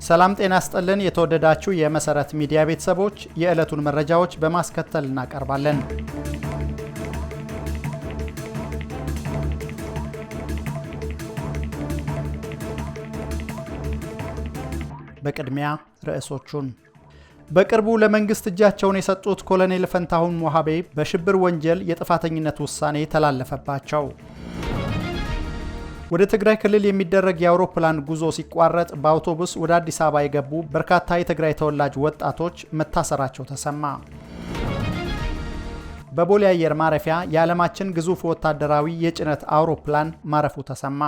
ሰላም ጤና ይስጥልን የተወደዳችሁ የመሰረት ሚዲያ ቤተሰቦች የዕለቱን መረጃዎች በማስከተል እናቀርባለን። በቅድሚያ ርዕሶቹን በቅርቡ ለመንግስት እጃቸውን የሰጡት ኮሎኔል ፈንታሁን ሞሃቤ በሽብር ወንጀል የጥፋተኝነት ውሳኔ ተላለፈባቸው። ወደ ትግራይ ክልል የሚደረግ የአውሮፕላን ጉዞ ሲቋረጥ በአውቶቡስ ወደ አዲስ አበባ የገቡ በርካታ የትግራይ ተወላጅ ወጣቶች መታሰራቸው ተሰማ። በቦሌ አየር ማረፊያ የዓለማችን ግዙፍ ወታደራዊ የጭነት አውሮፕላን ማረፉ ተሰማ።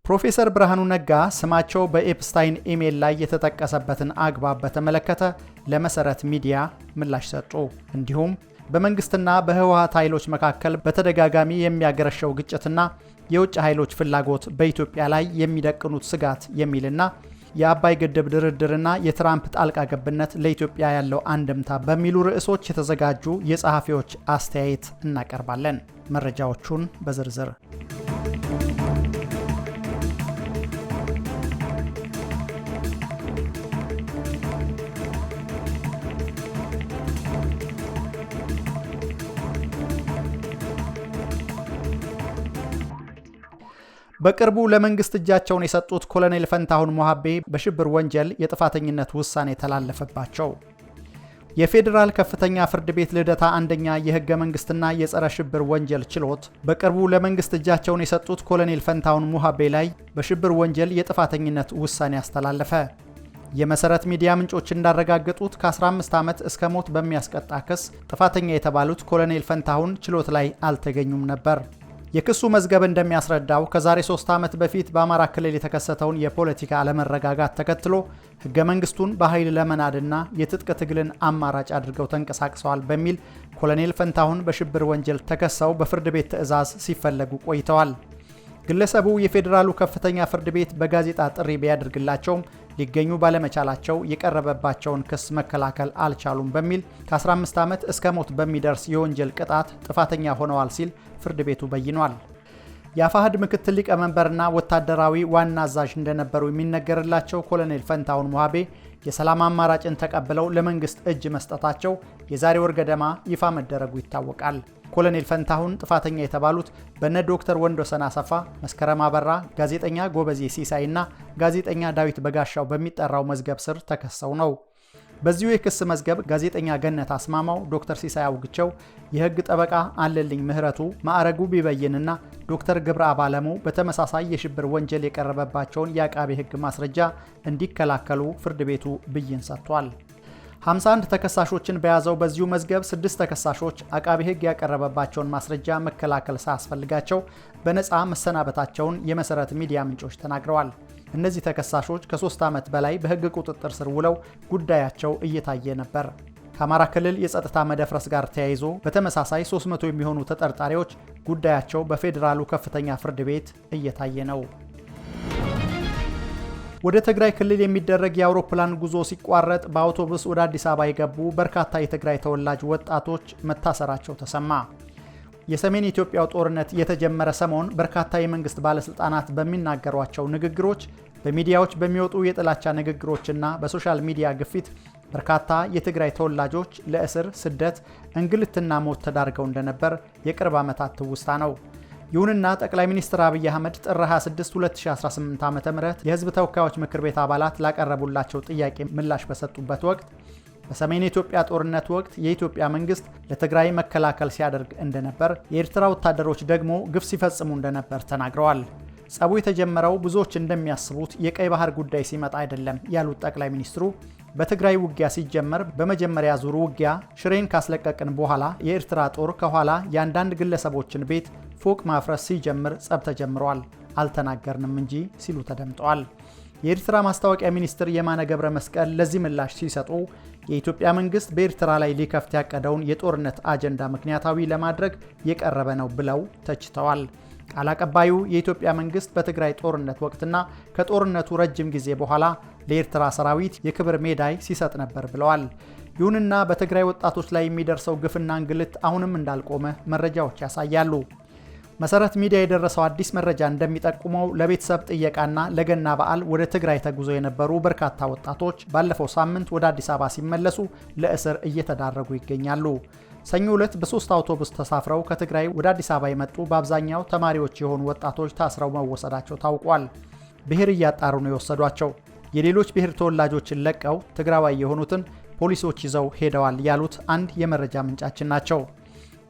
ፕሮፌሰር ብርሃኑ ነጋ ስማቸው በኤፕስታይን ኢሜል ላይ የተጠቀሰበትን አግባብ በተመለከተ ለመሰረት ሚዲያ ምላሽ ሰጡ። እንዲሁም በመንግስትና በህወሓት ኃይሎች መካከል በተደጋጋሚ የሚያገረሸው ግጭትና የውጭ ኃይሎች ፍላጎት በኢትዮጵያ ላይ የሚደቅኑት ስጋት የሚልና የአባይ ግድብ ድርድርና የትራምፕ ጣልቃ ገብነት ለኢትዮጵያ ያለው አንድምታ በሚሉ ርዕሶች የተዘጋጁ የጸሐፊዎች አስተያየት እናቀርባለን። መረጃዎቹን በዝርዝር በቅርቡ ለመንግስት እጃቸውን የሰጡት ኮሎኔል ፈንታሁን ሞሃቤ በሽብር ወንጀል የጥፋተኝነት ውሳኔ ተላለፈባቸው። የፌዴራል ከፍተኛ ፍርድ ቤት ልደታ አንደኛ የህገ መንግስትና የጸረ ሽብር ወንጀል ችሎት በቅርቡ ለመንግስት እጃቸውን የሰጡት ኮሎኔል ፈንታሁን ሞሃቤ ላይ በሽብር ወንጀል የጥፋተኝነት ውሳኔ አስተላለፈ። የመሰረት ሚዲያ ምንጮች እንዳረጋገጡት ከ15 ዓመት እስከ ሞት በሚያስቀጣ ክስ ጥፋተኛ የተባሉት ኮሎኔል ፈንታሁን ችሎት ላይ አልተገኙም ነበር። የክሱ መዝገብ እንደሚያስረዳው ከዛሬ 3 ዓመት በፊት በአማራ ክልል የተከሰተውን የፖለቲካ አለመረጋጋት ተከትሎ ህገ መንግስቱን በኃይል ለመናድና የትጥቅ ትግልን አማራጭ አድርገው ተንቀሳቅሰዋል በሚል ኮሎኔል ፈንታሁን በሽብር ወንጀል ተከሰው በፍርድ ቤት ትዕዛዝ ሲፈለጉ ቆይተዋል። ግለሰቡ የፌዴራሉ ከፍተኛ ፍርድ ቤት በጋዜጣ ጥሪ ቢያደርግላቸውም ሊገኙ ባለመቻላቸው የቀረበባቸውን ክስ መከላከል አልቻሉም በሚል ከ15 ዓመት እስከ ሞት በሚደርስ የወንጀል ቅጣት ጥፋተኛ ሆነዋል ሲል ፍርድ ቤቱ በይኗል። የአፋሕድ ምክትል ሊቀመንበርና ወታደራዊ ዋና አዛዥ እንደነበሩ የሚነገርላቸው ኮሎኔል ፈንታሁን ሞሃቤ የሰላም አማራጭን ተቀብለው ለመንግስት እጅ መስጠታቸው የዛሬ ወር ገደማ ይፋ መደረጉ ይታወቃል። ኮሎኔል ፈንታሁን ጥፋተኛ የተባሉት በነ ዶክተር ወንዶሰን አሰፋ፣ መስከረም አበራ፣ ጋዜጠኛ ጎበዜ ሲሳይና ጋዜጠኛ ዳዊት በጋሻው በሚጠራው መዝገብ ስር ተከሰው ነው። በዚሁ የክስ መዝገብ ጋዜጠኛ ገነት አስማማው፣ ዶክተር ሲሳይ አውግቸው፣ የህግ ጠበቃ አለልኝ ምህረቱ፣ ማዕረጉ ቢበይንና ዶክተር ግብረ አባለሙ በተመሳሳይ የሽብር ወንጀል የቀረበባቸውን የአቃቤ ህግ ማስረጃ እንዲከላከሉ ፍርድ ቤቱ ብይን ሰጥቷል። 51 ተከሳሾችን በያዘው በዚሁ መዝገብ 6 ተከሳሾች አቃቤ ህግ ያቀረበባቸውን ማስረጃ መከላከል ሳያስፈልጋቸው በነፃ መሰናበታቸውን የመሰረት ሚዲያ ምንጮች ተናግረዋል። እነዚህ ተከሳሾች ከ3 ዓመት በላይ በህግ ቁጥጥር ስር ውለው ጉዳያቸው እየታየ ነበር። ከአማራ ክልል የጸጥታ መደፍረስ ጋር ተያይዞ በተመሳሳይ 300 የሚሆኑ ተጠርጣሪዎች ጉዳያቸው በፌዴራሉ ከፍተኛ ፍርድ ቤት እየታየ ነው። ወደ ትግራይ ክልል የሚደረግ የአውሮፕላን ጉዞ ሲቋረጥ በአውቶቡስ ወደ አዲስ አበባ የገቡ በርካታ የትግራይ ተወላጅ ወጣቶች መታሰራቸው ተሰማ። የሰሜን ኢትዮጵያው ጦርነት የተጀመረ ሰሞን በርካታ የመንግስት ባለስልጣናት በሚናገሯቸው ንግግሮች፣ በሚዲያዎች በሚወጡ የጥላቻ ንግግሮችና በሶሻል ሚዲያ ግፊት በርካታ የትግራይ ተወላጆች ለእስር፣ ስደት፣ እንግልትና ሞት ተዳርገው እንደነበር የቅርብ ዓመታት ትውስታ ነው። ይሁንና ጠቅላይ ሚኒስትር አብይ አህመድ ጥር 26 2018 ዓ.ም የህዝብ ተወካዮች ምክር ቤት አባላት ላቀረቡላቸው ጥያቄ ምላሽ በሰጡበት ወቅት በሰሜን ኢትዮጵያ ጦርነት ወቅት የኢትዮጵያ መንግስት ለትግራይ መከላከል ሲያደርግ እንደነበር፣ የኤርትራ ወታደሮች ደግሞ ግፍ ሲፈጽሙ እንደነበር ተናግረዋል። ጸቡ የተጀመረው ብዙዎች እንደሚያስቡት የቀይ ባህር ጉዳይ ሲመጣ አይደለም ያሉት ጠቅላይ ሚኒስትሩ በትግራይ ውጊያ ሲጀመር በመጀመሪያ ዙር ውጊያ ሽሬን ካስለቀቅን በኋላ የኤርትራ ጦር ከኋላ የአንዳንድ ግለሰቦችን ቤት ፎቅ ማፍረስ ሲጀምር ጸብ ተጀምሯል፣ አልተናገርንም እንጂ ሲሉ ተደምጠዋል። የኤርትራ ማስታወቂያ ሚኒስትር የማነ ገብረ መስቀል ለዚህ ምላሽ ሲሰጡ የኢትዮጵያ መንግስት በኤርትራ ላይ ሊከፍት ያቀደውን የጦርነት አጀንዳ ምክንያታዊ ለማድረግ የቀረበ ነው ብለው ተችተዋል። ቃል አቀባዩ የኢትዮጵያ መንግስት በትግራይ ጦርነት ወቅትና ከጦርነቱ ረጅም ጊዜ በኋላ ለኤርትራ ሰራዊት የክብር ሜዳይ ሲሰጥ ነበር ብለዋል። ይሁንና በትግራይ ወጣቶች ላይ የሚደርሰው ግፍና እንግልት አሁንም እንዳልቆመ መረጃዎች ያሳያሉ። መሰረት ሚዲያ የደረሰው አዲስ መረጃ እንደሚጠቁመው ለቤተሰብ ጥየቃና ለገና በዓል ወደ ትግራይ ተጉዞ የነበሩ በርካታ ወጣቶች ባለፈው ሳምንት ወደ አዲስ አበባ ሲመለሱ ለእስር እየተዳረጉ ይገኛሉ። ሰኞ ዕለት በ3 አውቶቡስ ተሳፍረው ከትግራይ ወደ አዲስ አበባ የመጡ በአብዛኛው ተማሪዎች የሆኑ ወጣቶች ታስረው መወሰዳቸው ታውቋል። ብሔር እያጣሩ ነው የወሰዷቸው። የሌሎች ብሔር ተወላጆችን ለቀው ትግራዋይ የሆኑትን ፖሊሶች ይዘው ሄደዋል ያሉት አንድ የመረጃ ምንጫችን ናቸው።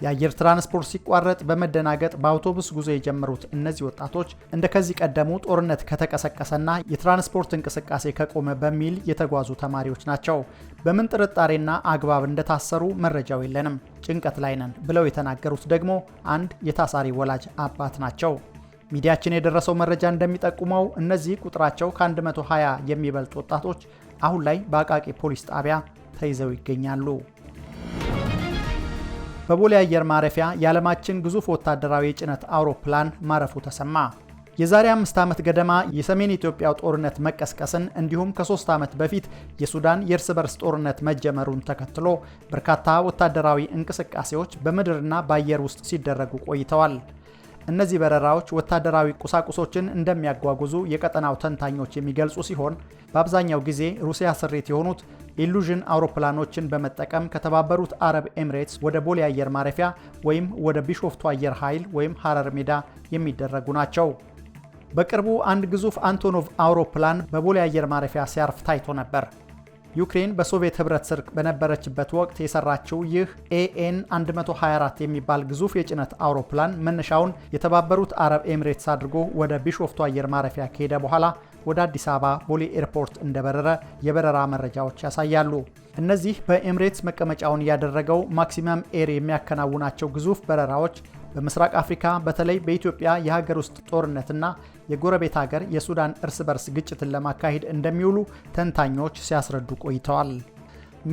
የአየር ትራንስፖርት ሲቋረጥ በመደናገጥ በአውቶቡስ ጉዞ የጀመሩት እነዚህ ወጣቶች እንደ ከዚህ ቀደሙ ጦርነት ከተቀሰቀሰና የትራንስፖርት እንቅስቃሴ ከቆመ በሚል የተጓዙ ተማሪዎች ናቸው። በምን ጥርጣሬና አግባብ እንደታሰሩ መረጃው የለንም፣ ጭንቀት ላይ ነን ብለው የተናገሩት ደግሞ አንድ የታሳሪ ወላጅ አባት ናቸው። ሚዲያችን የደረሰው መረጃ እንደሚጠቁመው እነዚህ ቁጥራቸው ከ120 የሚበልጡ ወጣቶች አሁን ላይ በአቃቂ ፖሊስ ጣቢያ ተይዘው ይገኛሉ። በቦሌ አየር ማረፊያ የዓለማችን ግዙፍ ወታደራዊ የጭነት አውሮፕላን ማረፉ ተሰማ። የዛሬ 5 ዓመት ገደማ የሰሜን ኢትዮጵያው ጦርነት መቀስቀስን እንዲሁም ከ3 ዓመት በፊት የሱዳን የእርስ በርስ ጦርነት መጀመሩን ተከትሎ በርካታ ወታደራዊ እንቅስቃሴዎች በምድርና በአየር ውስጥ ሲደረጉ ቆይተዋል። እነዚህ በረራዎች ወታደራዊ ቁሳቁሶችን እንደሚያጓጉዙ የቀጠናው ተንታኞች የሚገልጹ ሲሆን በአብዛኛው ጊዜ ሩሲያ ስሪት የሆኑት ኢሉዥን አውሮፕላኖችን በመጠቀም ከተባበሩት አረብ ኤምሬትስ ወደ ቦሌ አየር ማረፊያ ወይም ወደ ቢሾፍቱ አየር ኃይል ወይም ሐረር ሜዳ የሚደረጉ ናቸው። በቅርቡ አንድ ግዙፍ አንቶኖቭ አውሮፕላን በቦሌ አየር ማረፊያ ሲያርፍ ታይቶ ነበር። ዩክሬን በሶቪየት ህብረት ስር በነበረችበት ወቅት የሰራችው ይህ ኤኤን 124 የሚባል ግዙፍ የጭነት አውሮፕላን መነሻውን የተባበሩት አረብ ኤምሬትስ አድርጎ ወደ ቢሾፍቱ አየር ማረፊያ ከሄደ በኋላ ወደ አዲስ አበባ ቦሌ ኤርፖርት እንደበረረ የበረራ መረጃዎች ያሳያሉ። እነዚህ በኤምሬትስ መቀመጫውን ያደረገው ማክሲመም ኤር የሚያከናውናቸው ግዙፍ በረራዎች በምስራቅ አፍሪካ በተለይ በኢትዮጵያ የሀገር ውስጥ ጦርነትና የጎረቤት ሀገር የሱዳን እርስ በርስ ግጭትን ለማካሄድ እንደሚውሉ ተንታኞች ሲያስረዱ ቆይተዋል።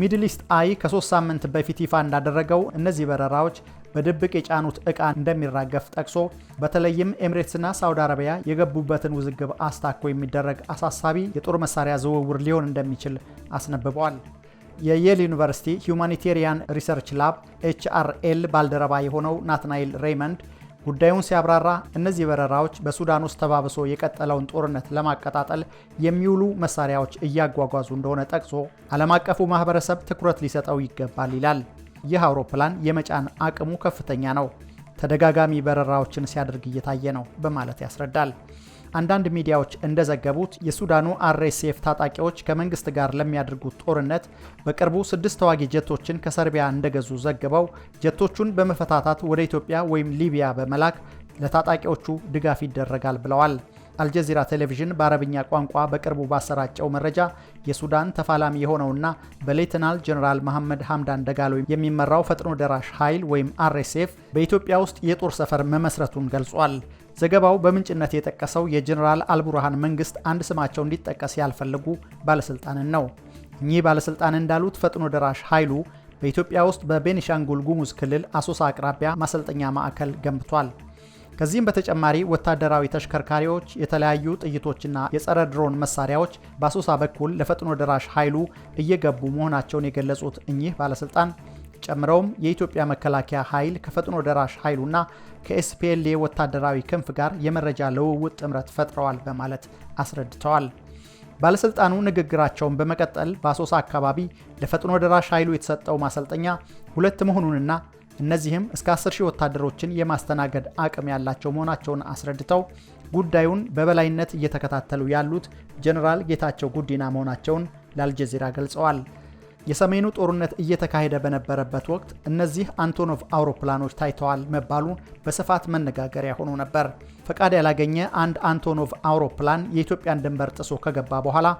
ሚድል ኢስት አይ ከ3 ሳምንት በፊት ይፋ እንዳደረገው እነዚህ በረራዎች በድብቅ የጫኑት ዕቃ እንደሚራገፍ ጠቅሶ በተለይም ኤምሬትስና ሳውዲ አረቢያ የገቡበትን ውዝግብ አስታኮ የሚደረግ አሳሳቢ የጦር መሳሪያ ዝውውር ሊሆን እንደሚችል አስነብበዋል። የየል ዩኒቨርሲቲ ሁማኒቴሪያን ሪሰርች ላብ HRL ባልደረባ የሆነው ናትናኤል ሬይመንድ ጉዳዩን ሲያብራራ እነዚህ በረራዎች በሱዳን ውስጥ ተባብሶ የቀጠለውን ጦርነት ለማቀጣጠል የሚውሉ መሳሪያዎች እያጓጓዙ እንደሆነ ጠቅሶ ዓለም አቀፉ ማህበረሰብ ትኩረት ሊሰጠው ይገባል ይላል። ይህ አውሮፕላን የመጫን አቅሙ ከፍተኛ ነው፣ ተደጋጋሚ በረራዎችን ሲያደርግ እየታየ ነው በማለት ያስረዳል። አንዳንድ ሚዲያዎች እንደዘገቡት የሱዳኑ RSF ታጣቂዎች ከመንግስት ጋር ለሚያደርጉት ጦርነት በቅርቡ 6 ተዋጊ ጀቶችን ከሰርቢያ እንደገዙ ዘግበው ጀቶቹን በመፈታታት ወደ ኢትዮጵያ ወይም ሊቢያ በመላክ ለታጣቂዎቹ ድጋፍ ይደረጋል ብለዋል። አልጀዚራ ቴሌቪዥን በአረብኛ ቋንቋ በቅርቡ ባሰራጨው መረጃ የሱዳን ተፋላሚ የሆነውና በሌተናል ጀነራል መሐመድ ሐምዳን ደጋሎ የሚመራው ፈጥኖ ደራሽ ኃይል ወይም RSF በኢትዮጵያ ውስጥ የጦር ሰፈር መመስረቱን ገልጿል። ዘገባው በምንጭነት የጠቀሰው የጀነራል አልቡርሃን መንግስት አንድ ስማቸው እንዲጠቀስ ያልፈለጉ ባለስልጣንን ነው። እኚህ ባለስልጣን እንዳሉት ፈጥኖ ደራሽ ኃይሉ በኢትዮጵያ ውስጥ በቤኒሻንጉል ጉሙዝ ክልል አሶሳ አቅራቢያ ማሰልጠኛ ማዕከል ገንብቷል። ከዚህም በተጨማሪ ወታደራዊ ተሽከርካሪዎች፣ የተለያዩ ጥይቶችና የጸረ ድሮን መሳሪያዎች በአሶሳ በኩል ለፈጥኖ ደራሽ ኃይሉ እየገቡ መሆናቸውን የገለጹት እኚህ ባለስልጣን ጨምረውም የኢትዮጵያ መከላከያ ኃይል ከፈጥኖ ደራሽ ኃይሉና ከኤስፒኤልኤ ወታደራዊ ክንፍ ጋር የመረጃ ልውውጥ ጥምረት ፈጥረዋል በማለት አስረድተዋል። ባለስልጣኑ ንግግራቸውን በመቀጠል በአሶሳ አካባቢ ለፈጥኖ ደራሽ ኃይሉ የተሰጠው ማሰልጠኛ 2 መሆኑንና እነዚህም እስከ 10,000 ወታደሮችን የማስተናገድ አቅም ያላቸው መሆናቸውን አስረድተው ጉዳዩን በበላይነት እየተከታተሉ ያሉት ጀነራል ጌታቸው ጉዲና መሆናቸውን ለአልጀዚራ ገልጸዋል። የሰሜኑ ጦርነት እየተካሄደ በነበረበት ወቅት እነዚህ አንቶኖቭ አውሮፕላኖች ታይተዋል መባሉ በስፋት መነጋገሪያ ሆኖ ነበር። ፈቃድ ያላገኘ አንድ አንቶኖቭ አውሮፕላን የኢትዮጵያን ድንበር ጥሶ ከገባ በኋላ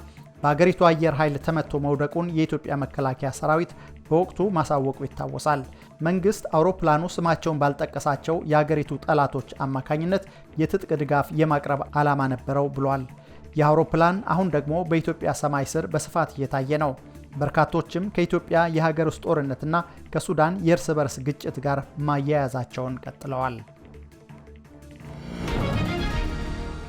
በአገሪቱ አየር ኃይል ተመቶ መውደቁን የኢትዮጵያ መከላከያ ሰራዊት በወቅቱ ማሳወቁ ይታወሳል። መንግስት አውሮፕላኑ ስማቸውን ባልጠቀሳቸው የአገሪቱ ጠላቶች አማካኝነት የትጥቅ ድጋፍ የማቅረብ ዓላማ ነበረው ብሏል። ይህ አውሮፕላን አሁን ደግሞ በኢትዮጵያ ሰማይ ስር በስፋት እየታየ ነው። በርካቶችም ከኢትዮጵያ የሀገር ውስጥ ጦርነትና ከሱዳን የእርስ በርስ ግጭት ጋር ማያያዛቸውን ቀጥለዋል።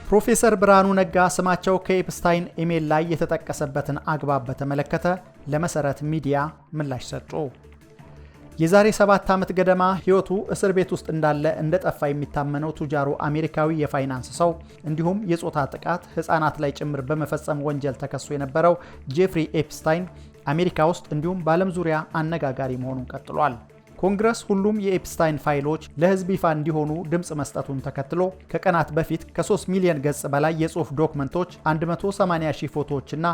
ፕሮፌሰር ብርሃኑ ነጋ ስማቸው ከኤፕስታይን ኢሜል ላይ የተጠቀሰበትን አግባብ በተመለከተ ለመሰረት ሚዲያ ምላሽ ሰጡ። የዛሬ 7 ዓመት ገደማ ህይወቱ እስር ቤት ውስጥ እንዳለ እንደጠፋ የሚታመነው ቱጃሩ አሜሪካዊ የፋይናንስ ሰው እንዲሁም የጾታ ጥቃት ህፃናት ላይ ጭምር በመፈጸም ወንጀል ተከሶ የነበረው ጄፍሪ ኤፕስታይን አሜሪካ ውስጥ እንዲሁም በዓለም ዙሪያ አነጋጋሪ መሆኑን ቀጥሏል። ኮንግረስ ሁሉም የኤፕስታይን ፋይሎች ለህዝብ ይፋ እንዲሆኑ ድምጽ መስጠቱን ተከትሎ ከቀናት በፊት ከ3 ሚሊዮን ገጽ በላይ የጽሑፍ ዶክመንቶች፣ 180,000 ፎቶዎችና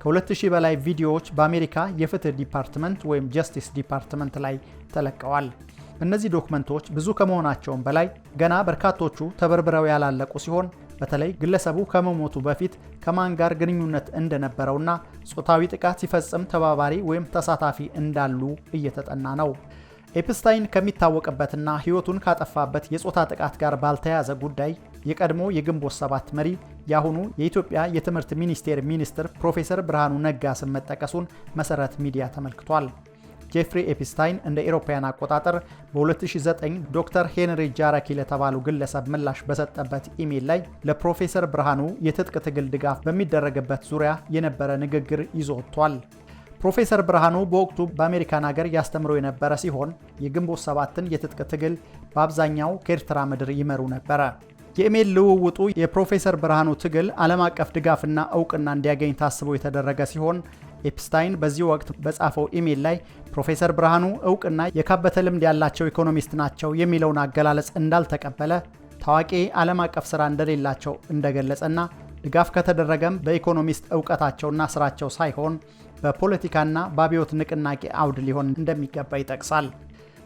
ከ2000 በላይ ቪዲዮዎች በአሜሪካ የፍትህ ዲፓርትመንት ወይም ጀስቲስ ዲፓርትመንት ላይ ተለቀዋል። እነዚህ ዶክመንቶች ብዙ ከመሆናቸውም በላይ ገና በርካቶቹ ተበርብረው ያላለቁ ሲሆን በተለይ ግለሰቡ ከመሞቱ በፊት ከማን ጋር ግንኙነት እንደነበረውና ጾታዊ ጥቃት ሲፈጽም ተባባሪ ወይም ተሳታፊ እንዳሉ እየተጠና ነው። ኤፕስታይን ከሚታወቅበትና ህይወቱን ካጠፋበት የጾታ ጥቃት ጋር ባልተያያዘ ጉዳይ የቀድሞ የግንቦት 7 መሪ የአሁኑ የኢትዮጵያ የትምህርት ሚኒስቴር ሚኒስትር ፕሮፌሰር ብርሃኑ ነጋ ስም መጠቀሱን መሰረት ሚዲያ ተመልክቷል። ጄፍሪ ኤፕስታይን እንደ አውሮፓውያን አቆጣጠር በ2009 ዶክተር ሄንሪ ጃረኪ ለተባሉ ግለሰብ ምላሽ በሰጠበት ኢሜል ላይ ለፕሮፌሰር ብርሃኑ የትጥቅ ትግል ድጋፍ በሚደረግበት ዙሪያ የነበረ ንግግር ይዞ ወጥቷል። ፕሮፌሰር ብርሃኑ በወቅቱ በአሜሪካን ሀገር ያስተምሮ የነበረ ሲሆን የግንቦት 7ን የትጥቅ ትግል በአብዛኛው ከኤርትራ ምድር ይመሩ ነበረ። የኢሜል ልውውጡ የፕሮፌሰር ብርሃኑ ትግል ዓለም አቀፍ ድጋፍና እውቅና እንዲያገኝ ታስቦ የተደረገ ሲሆን ኤፕስታይን በዚህ ወቅት በጻፈው ኢሜል ላይ ፕሮፌሰር ብርሃኑ እውቅና የካበተ ልምድ ያላቸው ኢኮኖሚስት ናቸው የሚለውን አገላለጽ እንዳልተቀበለ፣ ታዋቂ ዓለም አቀፍ ስራ እንደሌላቸው እንደገለጸና ድጋፍ ከተደረገም በኢኮኖሚስት እውቀታቸውና ስራቸው ሳይሆን በፖለቲካና በአብዮት ንቅናቄ አውድ ሊሆን እንደሚገባ ይጠቅሳል።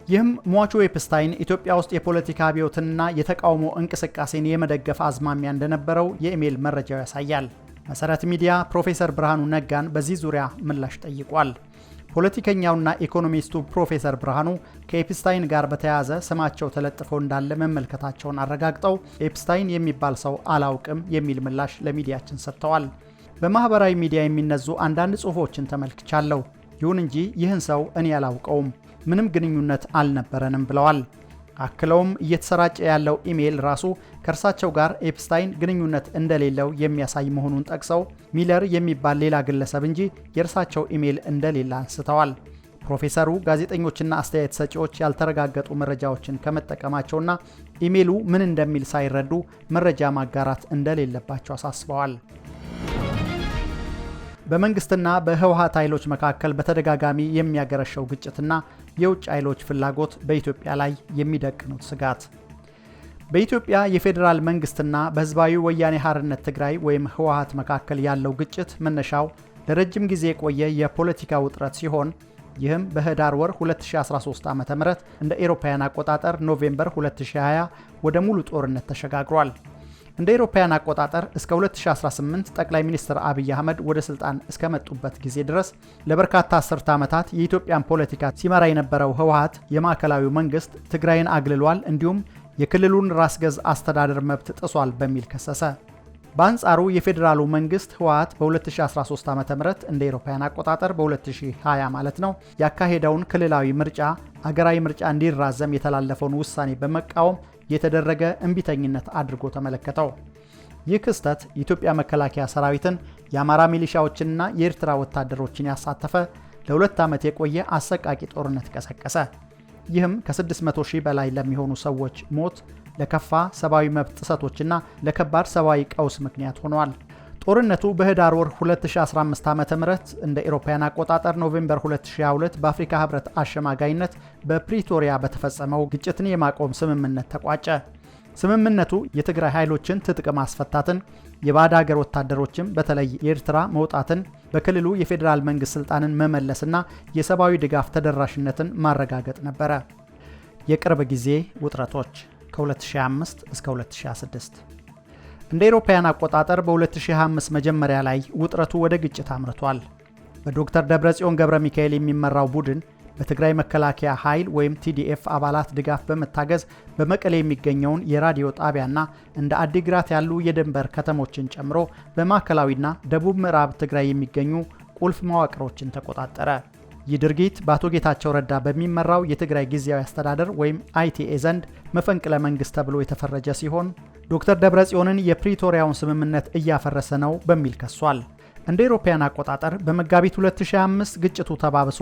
ይህም ሟቹ ኤፕስታይን ኢትዮጵያ ውስጥ የፖለቲካ አብዮትንና የተቃውሞ እንቅስቃሴን የመደገፍ አዝማሚያ እንደነበረው የኢሜል መረጃው ያሳያል። መሰረት ሚዲያ ፕሮፌሰር ብርሃኑ ነጋን በዚህ ዙሪያ ምላሽ ጠይቋል። ፖለቲከኛውና ኢኮኖሚስቱ ፕሮፌሰር ብርሃኑ ከኤፕስታይን ጋር በተያያዘ ስማቸው ተለጥፎ እንዳለ መመልከታቸውን አረጋግጠው ኤፕስታይን የሚባል ሰው አላውቅም የሚል ምላሽ ለሚዲያችን ሰጥተዋል። በማህበራዊ ሚዲያ የሚነዙ አንዳንድ ጽሑፎችን ተመልክቻለሁ። ይሁን እንጂ ይህን ሰው እኔ አላውቀውም፣ ምንም ግንኙነት አልነበረንም ብለዋል። አክለውም እየተሰራጨ ያለው ኢሜል ራሱ ከእርሳቸው ጋር ኤፕስታይን ግንኙነት እንደሌለው የሚያሳይ መሆኑን ጠቅሰው ሚለር የሚባል ሌላ ግለሰብ እንጂ የእርሳቸው ኢሜል እንደሌለ አንስተዋል። ፕሮፌሰሩ ጋዜጠኞችና አስተያየት ሰጪዎች ያልተረጋገጡ መረጃዎችን ከመጠቀማቸውና ኢሜሉ ምን እንደሚል ሳይረዱ መረጃ ማጋራት እንደሌለባቸው አሳስበዋል። በመንግስትና በህወሓት ኃይሎች መካከል በተደጋጋሚ የሚያገረሸው ግጭትና የውጭ ኃይሎች ፍላጎት በኢትዮጵያ ላይ የሚደቅኑት ስጋት። በኢትዮጵያ የፌዴራል መንግስትና በህዝባዊ ወያኔ ሓርነት ትግራይ ወይም ህወሓት መካከል ያለው ግጭት መነሻው ለረጅም ጊዜ የቆየ የፖለቲካ ውጥረት ሲሆን ይህም በህዳር ወር 2013 ዓ.ም እንደ አውሮፓውያን አቆጣጠር ኖቬምበር 2020 ወደ ሙሉ ጦርነት ተሸጋግሯል። እንደ አውሮፓውያን አቆጣጠር እስከ 2018 ጠቅላይ ሚኒስትር አብይ አህመድ ወደ ስልጣን እስከመጡበት ጊዜ ድረስ ለበርካታ አስርተ ዓመታት የኢትዮጵያን ፖለቲካ ሲመራ የነበረው ህወሓት የማዕከላዊው መንግስት ትግራይን አግልሏል፣ እንዲሁም የክልሉን ራስ ገዝ አስተዳደር መብት ጥሷል በሚል ከሰሰ። በአንጻሩ የፌዴራሉ መንግስት ህወሓት በ2013 ዓ.ም እንደ አውሮፓውያን አቆጣጠር በ2020 ማለት ነው ያካሄደውን ክልላዊ ምርጫ አገራዊ ምርጫ እንዲራዘም የተላለፈውን ውሳኔ በመቃወም የተደረገ እንቢተኝነት አድርጎ ተመለከተው። ይህ ክስተት የኢትዮጵያ መከላከያ ሰራዊትን፣ የአማራ ሚሊሻዎችንና የኤርትራ ወታደሮችን ያሳተፈ ለ2 ዓመት የቆየ አሰቃቂ ጦርነት ቀሰቀሰ። ይህም ከ600,000 በላይ ለሚሆኑ ሰዎች ሞት፣ ለከፋ ሰብአዊ መብት ጥሰቶችና ለከባድ ሰብአዊ ቀውስ ምክንያት ሆኗል። ጦርነቱ በህዳር ወር 2015 ዓ.ም እንደ አውሮፓውያን አቆጣጠር ኖቬምበር 2022 በአፍሪካ ህብረት አሸማጋይነት በፕሪቶሪያ በተፈጸመው ግጭትን የማቆም ስምምነት ተቋጨ። ስምምነቱ የትግራይ ኃይሎችን ትጥቅ ማስፈታትን፣ የባዕድ ሀገር ወታደሮችም በተለይ የኤርትራ መውጣትን፣ በክልሉ የፌዴራል መንግስት ስልጣንን መመለስና የሰብአዊ ድጋፍ ተደራሽነትን ማረጋገጥ ነበረ። የቅርብ ጊዜ ውጥረቶች ከ2005 እስከ 2006 እንደ አውሮፓውያን አቆጣጠር በ2025 መጀመሪያ ላይ ውጥረቱ ወደ ግጭት አምርቷል። በዶክተር ደብረጽዮን ገብረ ሚካኤል የሚመራው ቡድን በትግራይ መከላከያ ኃይል ወይም TDF አባላት ድጋፍ በመታገዝ በመቀሌ የሚገኘውን የራዲዮ ጣቢያና እንደ አዲግራት ያሉ የድንበር ከተሞችን ጨምሮ በማዕከላዊና ደቡብ ምዕራብ ትግራይ የሚገኙ ቁልፍ መዋቅሮችን ተቆጣጠረ። ይህ ድርጊት በአቶ ጌታቸው ረዳ በሚመራው የትግራይ ጊዜያዊ አስተዳደር ወይም ITA ዘንድ መፈንቅለ መንግስት ተብሎ የተፈረጀ ሲሆን ዶክተር ደብረጽዮንን የፕሪቶሪያውን ስምምነት እያፈረሰ ነው በሚል ከሷል። እንደ አውሮፓውያን አቆጣጠር በመጋቢት 2025 ግጭቱ ተባብሶ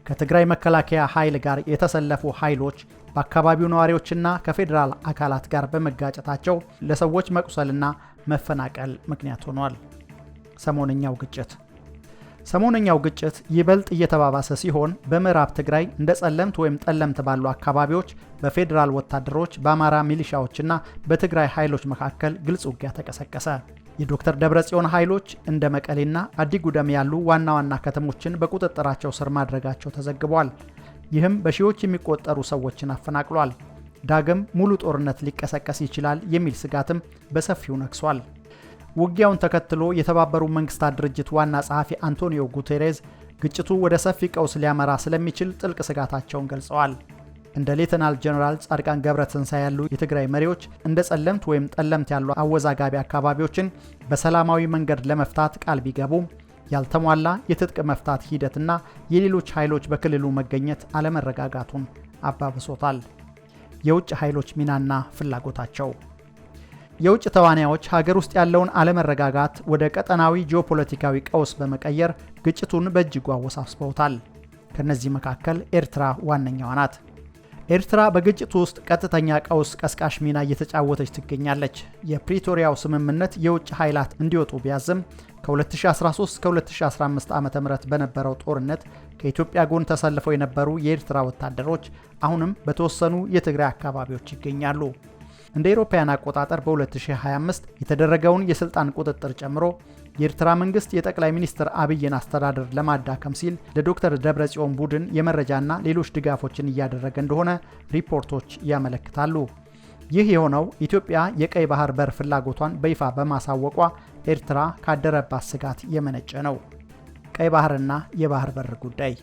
ከትግራይ መከላከያ ኃይል ጋር የተሰለፉ ኃይሎች በአካባቢው ነዋሪዎችና ከፌዴራል አካላት ጋር በመጋጨታቸው ለሰዎች መቁሰልና መፈናቀል ምክንያት ሆኗል። ሰሞነኛው ግጭት ይበልጥ እየተባባሰ ሲሆን በምዕራብ ትግራይ እንደ ጸለምት ወይም ጠለምት ባሉ አካባቢዎች በፌዴራል ወታደሮች፣ በአማራ ሚሊሻዎችና በትግራይ ኃይሎች መካከል ግልጽ ውጊያ ተቀሰቀሰ። የዶክተር ደብረጽዮን ኃይሎች እንደ መቀሌና አዲጉደም ያሉ ዋና ዋና ከተሞችን በቁጥጥራቸው ስር ማድረጋቸው ተዘግቧል። ይህም በሺዎች የሚቆጠሩ ሰዎችን አፈናቅሏል። ዳግም ሙሉ ጦርነት ሊቀሰቀስ ይችላል የሚል ስጋትም በሰፊው ነግሷል። ውጊያውን ተከትሎ የተባበሩት መንግስታት ድርጅት ዋና ጸሐፊ አንቶኒዮ ጉቴሬዝ ግጭቱ ወደ ሰፊ ቀውስ ሊያመራ ስለሚችል ጥልቅ ስጋታቸውን ገልጸዋል። እንደ ሌተናል ጀነራል ጻድቃን ገብረትንሳኤ ያሉ የትግራይ መሪዎች እንደ ጸለምት ወይም ጠለምት ያሉ አወዛጋቢ አካባቢዎችን በሰላማዊ መንገድ ለመፍታት ቃል ቢገቡም ያልተሟላ የትጥቅ መፍታት ሂደትና የሌሎች ኃይሎች በክልሉ መገኘት አለመረጋጋቱን አባብሶታል። የውጭ ኃይሎች ሚናና ፍላጎታቸው የውጭ ተዋናዮች ሀገር ውስጥ ያለውን አለመረጋጋት ወደ ቀጠናዊ ጂኦፖለቲካዊ ቀውስ በመቀየር ግጭቱን በእጅጉ አወሳስበውታል። ከነዚህ መካከል ኤርትራ ዋነኛዋ ናት። ኤርትራ በግጭቱ ውስጥ ቀጥተኛ ቀውስ ቀስቃሽ ሚና እየተጫወተች ትገኛለች። የፕሪቶሪያው ስምምነት የውጭ ኃይላት እንዲወጡ ቢያዝም ከ2013 እስከ 2015 ዓ.ም በነበረው ጦርነት ከኢትዮጵያ ጎን ተሰልፈው የነበሩ የኤርትራ ወታደሮች አሁንም በተወሰኑ የትግራይ አካባቢዎች ይገኛሉ። እንደ አውሮፓውያን አቆጣጠር በ2025 የተደረገውን የስልጣን ቁጥጥር ጨምሮ የኤርትራ መንግስት የጠቅላይ ሚኒስትር አብይን አስተዳደር ለማዳከም ሲል ለዶክተር ደብረጽዮን ቡድን የመረጃና ሌሎች ድጋፎችን እያደረገ እንደሆነ ሪፖርቶች ያመለክታሉ። ይህ የሆነው ኢትዮጵያ የቀይ ባህር በር ፍላጎቷን በይፋ በማሳወቋ ኤርትራ ካደረባት ስጋት የመነጨ ነው። ቀይ ባህርና የባህር በር ጉዳይ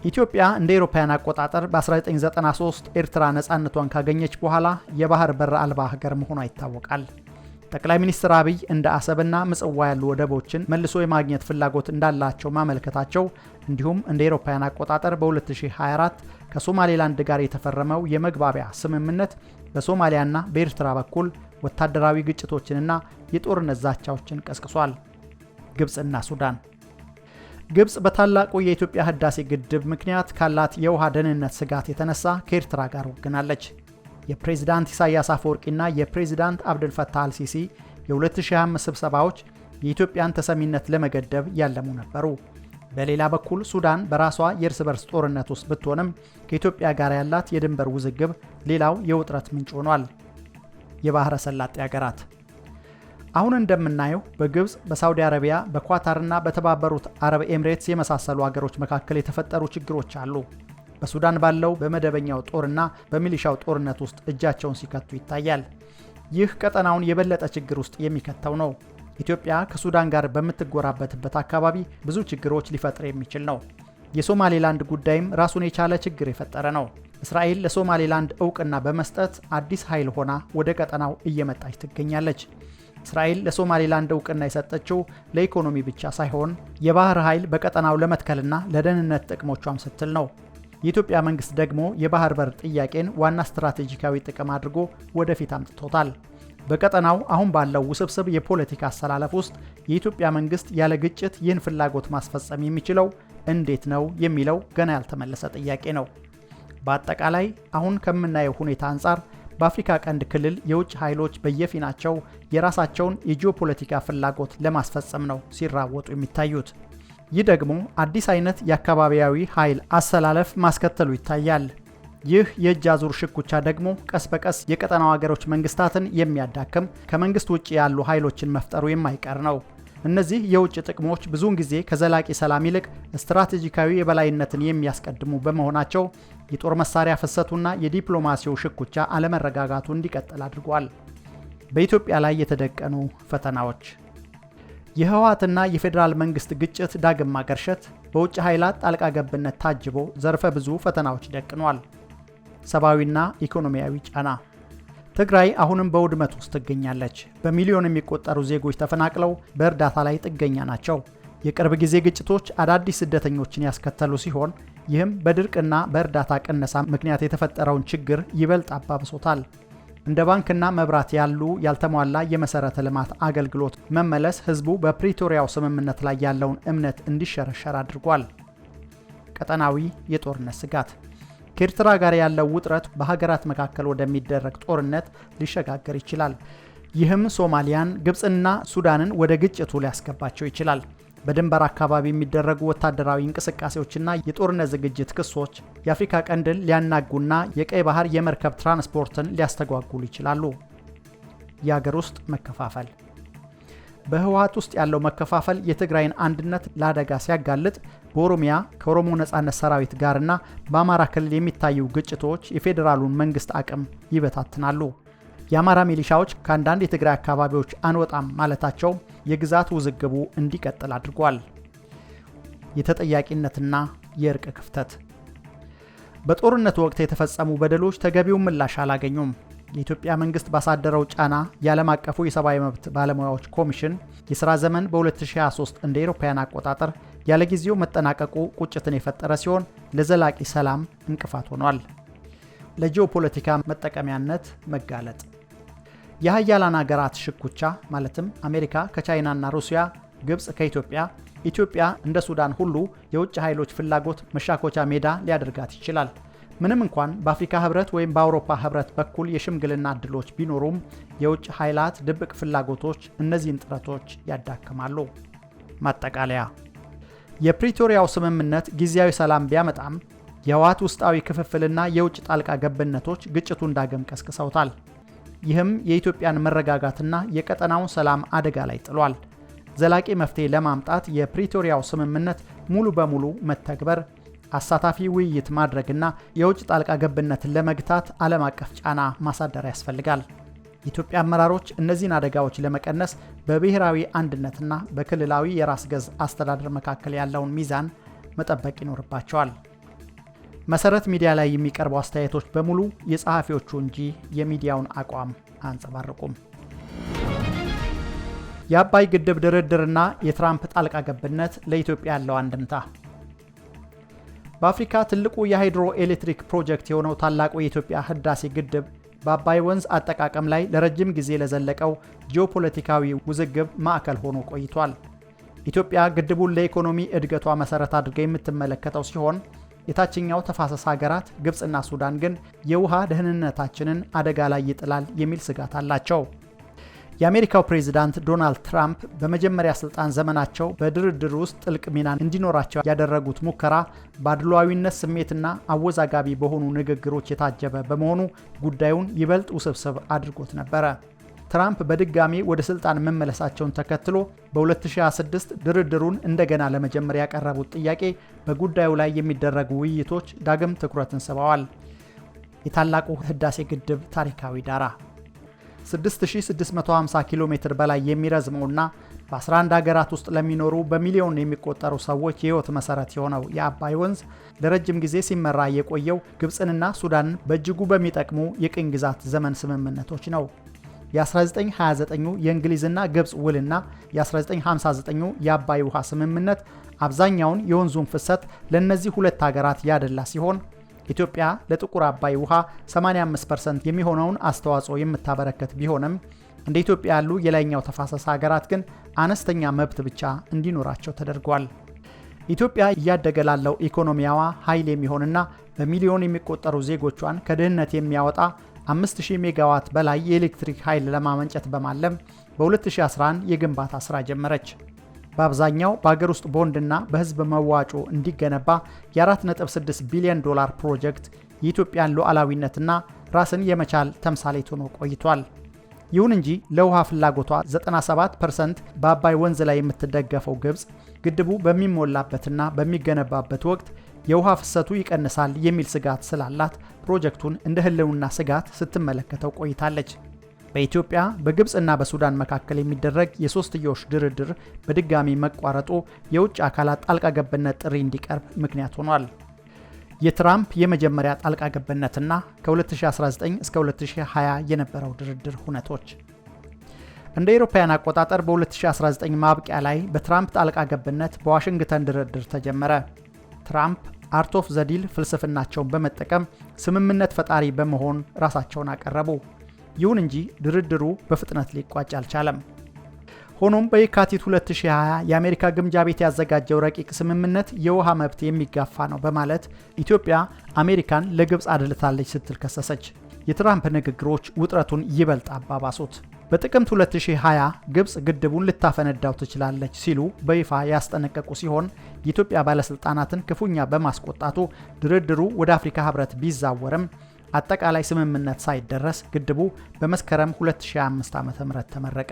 ኢትዮጵያ እንደ አውሮፓውያን አቆጣጠር በ1993 ኤርትራ ነፃነቷን ካገኘች በኋላ የባህር በር አልባ ሀገር መሆኗ ይታወቃል። ጠቅላይ ሚኒስትር አብይ እንደ አሰብና ምጽዋ ያሉ ወደቦችን መልሶ የማግኘት ፍላጎት እንዳላቸው ማመልከታቸው እንዲሁም እንደ አውሮፓውያን አቆጣጠር በ2024 ከሶማሌላንድ ጋር የተፈረመው የመግባቢያ ስምምነት በሶማሊያና በኤርትራ በኩል ወታደራዊ ግጭቶችንና የጦርነት ዛቻዎችን ቀስቅሷል። ግብጽና ሱዳን ግብጽ በታላቁ የኢትዮጵያ ህዳሴ ግድብ ምክንያት ካላት የውሃ ደህንነት ስጋት የተነሳ ከኤርትራ ጋር ወግናለች። የፕሬዝዳንት ኢሳያስ አፈወርቂና የፕሬዝዳንት አብደል ፈታህ አልሲሲ የ2025 ስብሰባዎች የኢትዮጵያን ተሰሚነት ለመገደብ ያለሙ ነበሩ። በሌላ በኩል ሱዳን በራሷ የእርስ በርስ ጦርነት ውስጥ ብትሆንም ከኢትዮጵያ ጋር ያላት የድንበር ውዝግብ ሌላው የውጥረት ምንጭ ሆኗል። የባህረ ሰላጤ ሀገራት አሁን እንደምናየው በግብጽ፣ በሳውዲ አረቢያ፣ በኳታርና በተባበሩት አረብ ኤምሬትስ የመሳሰሉ ሀገሮች መካከል የተፈጠሩ ችግሮች አሉ። በሱዳን ባለው በመደበኛው ጦርና በሚሊሻው ጦርነት ውስጥ እጃቸውን ሲከቱ ይታያል። ይህ ቀጠናውን የበለጠ ችግር ውስጥ የሚከተው ነው። ኢትዮጵያ ከሱዳን ጋር በምትጎራበትበት አካባቢ ብዙ ችግሮች ሊፈጥር የሚችል ነው። የሶማሌላንድ ጉዳይም ራሱን የቻለ ችግር የፈጠረ ነው። እስራኤል ለሶማሌላንድ እውቅና በመስጠት አዲስ ኃይል ሆና ወደ ቀጠናው እየመጣች ትገኛለች። እስራኤል ለሶማሌላንድ እውቅና የሰጠችው ለኢኮኖሚ ብቻ ሳይሆን የባህር ኃይል በቀጠናው ለመትከልና ለደህንነት ጥቅሞቿም ስትል ነው። የኢትዮጵያ መንግስት ደግሞ የባህር በር ጥያቄን ዋና ስትራቴጂካዊ ጥቅም አድርጎ ወደፊት አምጥቶታል። በቀጠናው አሁን ባለው ውስብስብ የፖለቲካ አሰላለፍ ውስጥ የኢትዮጵያ መንግስት ያለ ግጭት ይህን ፍላጎት ማስፈጸም የሚችለው እንዴት ነው የሚለው ገና ያልተመለሰ ጥያቄ ነው። በአጠቃላይ አሁን ከምናየው ሁኔታ አንጻር በአፍሪካ ቀንድ ክልል የውጭ ኃይሎች በየፊናቸው የራሳቸውን የጂኦፖለቲካ ፍላጎት ለማስፈጸም ነው ሲራወጡ የሚታዩት። ይህ ደግሞ አዲስ አይነት የአካባቢያዊ ኃይል አሰላለፍ ማስከተሉ ይታያል። ይህ የእጅ አዙር ሽኩቻ ደግሞ ቀስ በቀስ የቀጠናው ሀገሮች መንግስታትን የሚያዳክም ከመንግስት ውጭ ያሉ ኃይሎችን መፍጠሩ የማይቀር ነው። እነዚህ የውጭ ጥቅሞች ብዙውን ጊዜ ከዘላቂ ሰላም ይልቅ ስትራቴጂካዊ የበላይነትን የሚያስቀድሙ በመሆናቸው የጦር መሳሪያ ፍሰቱና የዲፕሎማሲው ሽኩቻ አለመረጋጋቱ እንዲቀጥል አድርጓል። በኢትዮጵያ ላይ የተደቀኑ ፈተናዎች የህወሓትና የፌዴራል መንግስት ግጭት ዳግም ማገርሸት በውጭ ኃይላት ጣልቃ ገብነት ታጅቦ ዘርፈ ብዙ ፈተናዎች ደቅኗል። ሰብአዊና ኢኮኖሚያዊ ጫና ትግራይ አሁንም በውድመት ውስጥ ትገኛለች። በሚሊዮን የሚቆጠሩ ዜጎች ተፈናቅለው በእርዳታ ላይ ጥገኛ ናቸው። የቅርብ ጊዜ ግጭቶች አዳዲስ ስደተኞችን ያስከተሉ ሲሆን ይህም በድርቅና በእርዳታ ቅነሳ ምክንያት የተፈጠረውን ችግር ይበልጥ አባብሶታል። እንደ ባንክና መብራት ያሉ ያልተሟላ የመሰረተ ልማት አገልግሎት መመለስ ህዝቡ በፕሪቶሪያው ስምምነት ላይ ያለውን እምነት እንዲሸረሸር አድርጓል። ቀጠናዊ የጦርነት ስጋት። ከኤርትራ ጋር ያለው ውጥረት በሀገራት መካከል ወደሚደረግ ጦርነት ሊሸጋገር ይችላል። ይህም ሶማሊያን፣ ግብፅና ሱዳንን ወደ ግጭቱ ሊያስገባቸው ይችላል። በድንበር አካባቢ የሚደረጉ ወታደራዊ እንቅስቃሴዎችና የጦርነት ዝግጅት ክሶች የአፍሪካ ቀንድን ሊያናጉና የቀይ ባህር የመርከብ ትራንስፖርትን ሊያስተጓጉሉ ይችላሉ። የሀገር ውስጥ መከፋፈል። በህወሓት ውስጥ ያለው መከፋፈል የትግራይን አንድነት ለአደጋ ሲያጋልጥ፣ በኦሮሚያ ከኦሮሞ ነጻነት ሰራዊት ጋርና በአማራ ክልል የሚታዩ ግጭቶች የፌዴራሉን መንግስት አቅም ይበታትናሉ። የአማራ ሚሊሻዎች ከአንዳንድ የትግራይ አካባቢዎች አንወጣም ማለታቸው የግዛት ውዝግቡ እንዲቀጥል አድርጓል። የተጠያቂነትና የእርቅ ክፍተት። በጦርነቱ ወቅት የተፈጸሙ በደሎች ተገቢውን ምላሽ አላገኙም። የኢትዮጵያ መንግስት ባሳደረው ጫና የዓለም አቀፉ የሰብአዊ መብት ባለሙያዎች ኮሚሽን የሥራ ዘመን በ2023 እንደ አውሮፓውያን አቆጣጠር ያለ ጊዜው መጠናቀቁ ቁጭትን የፈጠረ ሲሆን ለዘላቂ ሰላም እንቅፋት ሆኗል። ለጂኦፖለቲካ መጠቀሚያነት መጋለጥ። የሀያላን ሀገራት ሽኩቻ ማለትም አሜሪካ ከቻይናና ሩሲያ፣ ግብፅ ከኢትዮጵያ፣ ኢትዮጵያ እንደ ሱዳን ሁሉ የውጭ ኃይሎች ፍላጎት መሻኮቻ ሜዳ ሊያደርጋት ይችላል። ምንም እንኳን በአፍሪካ ህብረት ወይም በአውሮፓ ህብረት በኩል የሽምግልና እድሎች ቢኖሩም የውጭ ኃይላት ድብቅ ፍላጎቶች እነዚህን ጥረቶች ያዳክማሉ። ማጠቃለያ። የፕሪቶሪያው ስምምነት ጊዜያዊ ሰላም ቢያመጣም የህወሓት ውስጣዊ ክፍፍልና የውጭ ጣልቃ ገብነቶች ግጭቱን ዳግም ቀስቅሰውታል። ይህም የኢትዮጵያን መረጋጋትና የቀጠናውን ሰላም አደጋ ላይ ጥሏል። ዘላቂ መፍትሄ ለማምጣት የፕሪቶሪያው ስምምነት ሙሉ በሙሉ መተግበር፣ አሳታፊ ውይይት ማድረግና የውጭ ጣልቃ ገብነትን ለመግታት ዓለም አቀፍ ጫና ማሳደር ያስፈልጋል። የኢትዮጵያ አመራሮች እነዚህን አደጋዎች ለመቀነስ በብሔራዊ አንድነትና በክልላዊ የራስ ገዝ አስተዳደር መካከል ያለውን ሚዛን መጠበቅ ይኖርባቸዋል። መሰረት ሚዲያ ላይ የሚቀርቡ አስተያየቶች በሙሉ የጸሐፊዎቹ እንጂ የሚዲያውን አቋም አያንጸባርቁም። የአባይ ግድብ ድርድርና የትራምፕ ጣልቃ ገብነት ለኢትዮጵያ ያለው አንድምታ። በአፍሪካ ትልቁ የሃይድሮ ኤሌክትሪክ ፕሮጀክት የሆነው ታላቁ የኢትዮጵያ ህዳሴ ግድብ በአባይ ወንዝ አጠቃቀም ላይ ለረጅም ጊዜ ለዘለቀው ጂኦፖለቲካዊ ውዝግብ ማዕከል ሆኖ ቆይቷል። ኢትዮጵያ ግድቡን ለኢኮኖሚ እድገቷ መሰረት አድርጋ የምትመለከተው ሲሆን የታችኛው ተፋሰስ ሀገራት ግብፅና ሱዳን ግን የውሃ ደህንነታችንን አደጋ ላይ ይጥላል የሚል ስጋት አላቸው። የአሜሪካው ፕሬዝዳንት ዶናልድ ትራምፕ በመጀመሪያ ስልጣን ዘመናቸው በድርድር ውስጥ ጥልቅ ሚና እንዲኖራቸው ያደረጉት ሙከራ በአድሏዊነት ስሜትና አወዛጋቢ በሆኑ ንግግሮች የታጀበ በመሆኑ ጉዳዩን ይበልጥ ውስብስብ አድርጎት ነበረ። ትራምፕ በድጋሚ ወደ ስልጣን መመለሳቸውን ተከትሎ በ2026 ድርድሩን እንደገና ለመጀመር ያቀረቡት ጥያቄ በጉዳዩ ላይ የሚደረጉ ውይይቶች ዳግም ትኩረትን ስበዋል። የታላቁ ህዳሴ ግድብ ታሪካዊ ዳራ 6650 ኪሎ ሜትር በላይ የሚረዝመውና በ11 ሀገራት ውስጥ ለሚኖሩ በሚሊዮን የሚቆጠሩ ሰዎች የህይወት መሰረት የሆነው የአባይ ወንዝ ለረጅም ጊዜ ሲመራ የቆየው ግብፅንና ሱዳንን በእጅጉ በሚጠቅሙ የቅኝ ግዛት ዘመን ስምምነቶች ነው። የ1929 የእንግሊዝና ግብፅ ውልና የ1959 የአባይ ውሃ ስምምነት አብዛኛውን የወንዙን ፍሰት ለእነዚህ ሁለት ሀገራት ያደላ ሲሆን ኢትዮጵያ ለጥቁር አባይ ውሃ 85% የሚሆነውን አስተዋጽኦ የምታበረከት ቢሆንም እንደ ኢትዮጵያ ያሉ የላይኛው ተፋሰስ ሀገራት ግን አነስተኛ መብት ብቻ እንዲኖራቸው ተደርጓል። ኢትዮጵያ እያደገ ላለው ኢኮኖሚያዋ ኃይል የሚሆንና በሚሊዮን የሚቆጠሩ ዜጎቿን ከድህነት የሚያወጣ 5000 ሜጋዋት በላይ የኤሌክትሪክ ኃይል ለማመንጨት በማለም በ2011 የግንባታ ስራ ጀመረች። በአብዛኛው በአገር ውስጥ ቦንድና በህዝብ መዋጮ እንዲገነባ የ4.6 ቢሊዮን ዶላር ፕሮጀክት የኢትዮጵያን ሉዓላዊነትና ራስን የመቻል ተምሳሌት ሆኖ ቆይቷል። ይሁን እንጂ ለውሃ ፍላጎቷ 97% በአባይ ወንዝ ላይ የምትደገፈው ግብፅ ግድቡ በሚሞላበትና በሚገነባበት ወቅት የውሃ ፍሰቱ ይቀንሳል የሚል ስጋት ስላላት ፕሮጀክቱን እንደ ህልውና ስጋት ስትመለከተው ቆይታለች። በኢትዮጵያ በግብፅና በሱዳን መካከል የሚደረግ የሶስትዮሽ ድርድር በድጋሚ መቋረጡ የውጭ አካላት ጣልቃ ገብነት ጥሪ እንዲቀርብ ምክንያት ሆኗል። የትራምፕ የመጀመሪያ ጣልቃ ገብነትና ከ2019 እስከ 2020 የነበረው ድርድር ሁነቶች እንደ አውሮፓውያን አቆጣጠር በ2019 ማብቂያ ላይ በትራምፕ ጣልቃ ገብነት በዋሽንግተን ድርድር ተጀመረ። ትራምፕ አርት ኦፍ ዘ ዲል ፍልስፍናቸውን በመጠቀም ስምምነት ፈጣሪ በመሆን ራሳቸውን አቀረቡ። ይሁን እንጂ ድርድሩ በፍጥነት ሊቋጭ አልቻለም። ሆኖም በየካቲት 2020 የአሜሪካ ግምጃ ቤት ያዘጋጀው ረቂቅ ስምምነት የውሃ መብት የሚጋፋ ነው በማለት ኢትዮጵያ አሜሪካን ለግብፅ አድልታለች ስትል ከሰሰች። የትራምፕ ንግግሮች ውጥረቱን ይበልጥ አባባሱት። በጥቅምት 2020 ግብፅ ግድቡን ልታፈነዳው ትችላለች ሲሉ በይፋ ያስጠነቀቁ ሲሆን የኢትዮጵያ ባለስልጣናትን ክፉኛ በማስቆጣቱ ድርድሩ ወደ አፍሪካ ህብረት ቢዛወርም አጠቃላይ ስምምነት ሳይደረስ ግድቡ በመስከረም 2025 ዓ.ም ተመረቀ።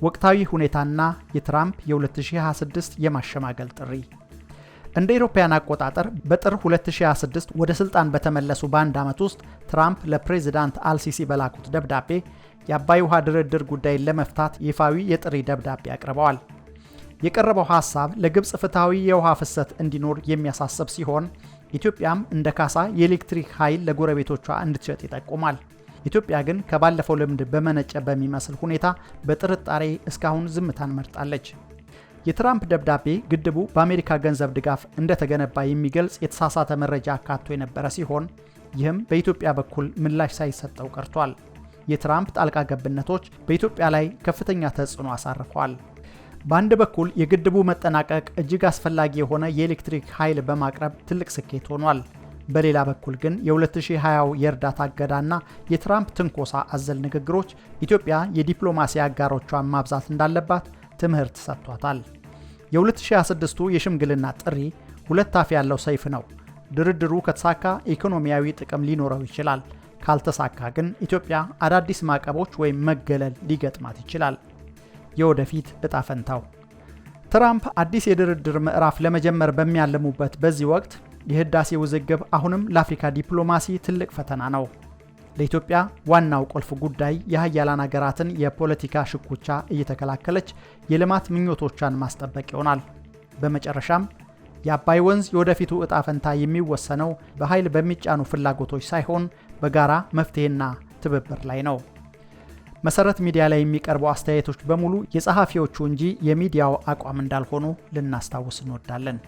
ወቅታዊ ሁኔታና የትራምፕ የ2026 የማሸማገል ጥሪ። እንደ አውሮፓውያን አቆጣጠር በጥር 2026 ወደ ስልጣን በተመለሱ በአንድ ዓመት ውስጥ ትራምፕ ለፕሬዚዳንት አልሲሲ በላኩት ደብዳቤ የአባይ ውሃ ድርድር ጉዳይን ለመፍታት ይፋዊ የጥሪ ደብዳቤ አቅርበዋል። የቀረበው ሐሳብ ለግብፅ ፍትሐዊ የውሃ ፍሰት እንዲኖር የሚያሳስብ ሲሆን ኢትዮጵያም እንደ ካሳ የኤሌክትሪክ ኃይል ለጎረቤቶቿ እንድትሸጥ ይጠቁማል። ኢትዮጵያ ግን ከባለፈው ልምድ በመነጨ በሚመስል ሁኔታ በጥርጣሬ እስካሁን ዝምታን መርጣለች። የትራምፕ ደብዳቤ ግድቡ በአሜሪካ ገንዘብ ድጋፍ እንደተገነባ የሚገልጽ የተሳሳተ መረጃ አካቶ የነበረ ሲሆን ይህም በኢትዮጵያ በኩል ምላሽ ሳይሰጠው ቀርቷል። የትራምፕ ጣልቃ ገብነቶች በኢትዮጵያ ላይ ከፍተኛ ተጽዕኖ አሳርፈዋል። በአንድ በኩል የግድቡ መጠናቀቅ እጅግ አስፈላጊ የሆነ የኤሌክትሪክ ኃይል በማቅረብ ትልቅ ስኬት ሆኗል። በሌላ በኩል ግን የ2020 የእርዳታ እገዳና የትራምፕ ትንኮሳ አዘል ንግግሮች ኢትዮጵያ የዲፕሎማሲ አጋሮቿን ማብዛት እንዳለባት ትምህርት ሰጥቷታል። የ2026ቱ የሽምግልና ጥሪ ሁለት አፍ ያለው ሰይፍ ነው። ድርድሩ ከተሳካ ኢኮኖሚያዊ ጥቅም ሊኖረው ይችላል። ካልተሳካ ግን ኢትዮጵያ አዳዲስ ማዕቀቦች ወይም መገለል ሊገጥማት ይችላል። የወደፊት እጣ ፈንታው። ትራምፕ አዲስ የድርድር ምዕራፍ ለመጀመር በሚያልሙበት በዚህ ወቅት የህዳሴ ውዝግብ አሁንም ለአፍሪካ ዲፕሎማሲ ትልቅ ፈተና ነው። ለኢትዮጵያ ዋናው ቁልፍ ጉዳይ የሀያላን ሀገራትን የፖለቲካ ሽኩቻ እየተከላከለች የልማት ምኞቶቿን ማስጠበቅ ይሆናል። በመጨረሻም የአባይ ወንዝ የወደፊቱ እጣ ፈንታ የሚወሰነው በኃይል በሚጫኑ ፍላጎቶች ሳይሆን በጋራ መፍትሄና ትብብር ላይ ነው። መሰረት ሚዲያ ላይ የሚቀርቡ አስተያየቶች በሙሉ የጸሐፊዎቹ እንጂ የሚዲያው አቋም እንዳልሆኑ ልናስታውስ እንወዳለን።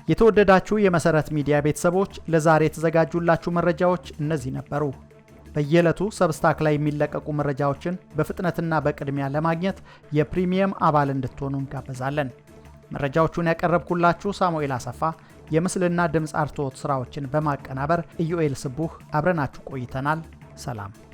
የተወደዳችሁ የመሰረት ሚዲያ ቤተሰቦች ለዛሬ የተዘጋጁላችሁ መረጃዎች እነዚህ ነበሩ። በየዕለቱ ሰብስታክ ላይ የሚለቀቁ መረጃዎችን በፍጥነትና በቅድሚያ ለማግኘት የፕሪሚየም አባል እንድትሆኑ እንጋብዛለን። መረጃዎቹን ያቀረብኩላችሁ ሳሙኤል አሰፋ፣ የምስልና ድምፅ አርትዖት ስራዎችን በማቀናበር ኢዩኤል ስቡህ አብረናችሁ ቆይተናል። ሰላም።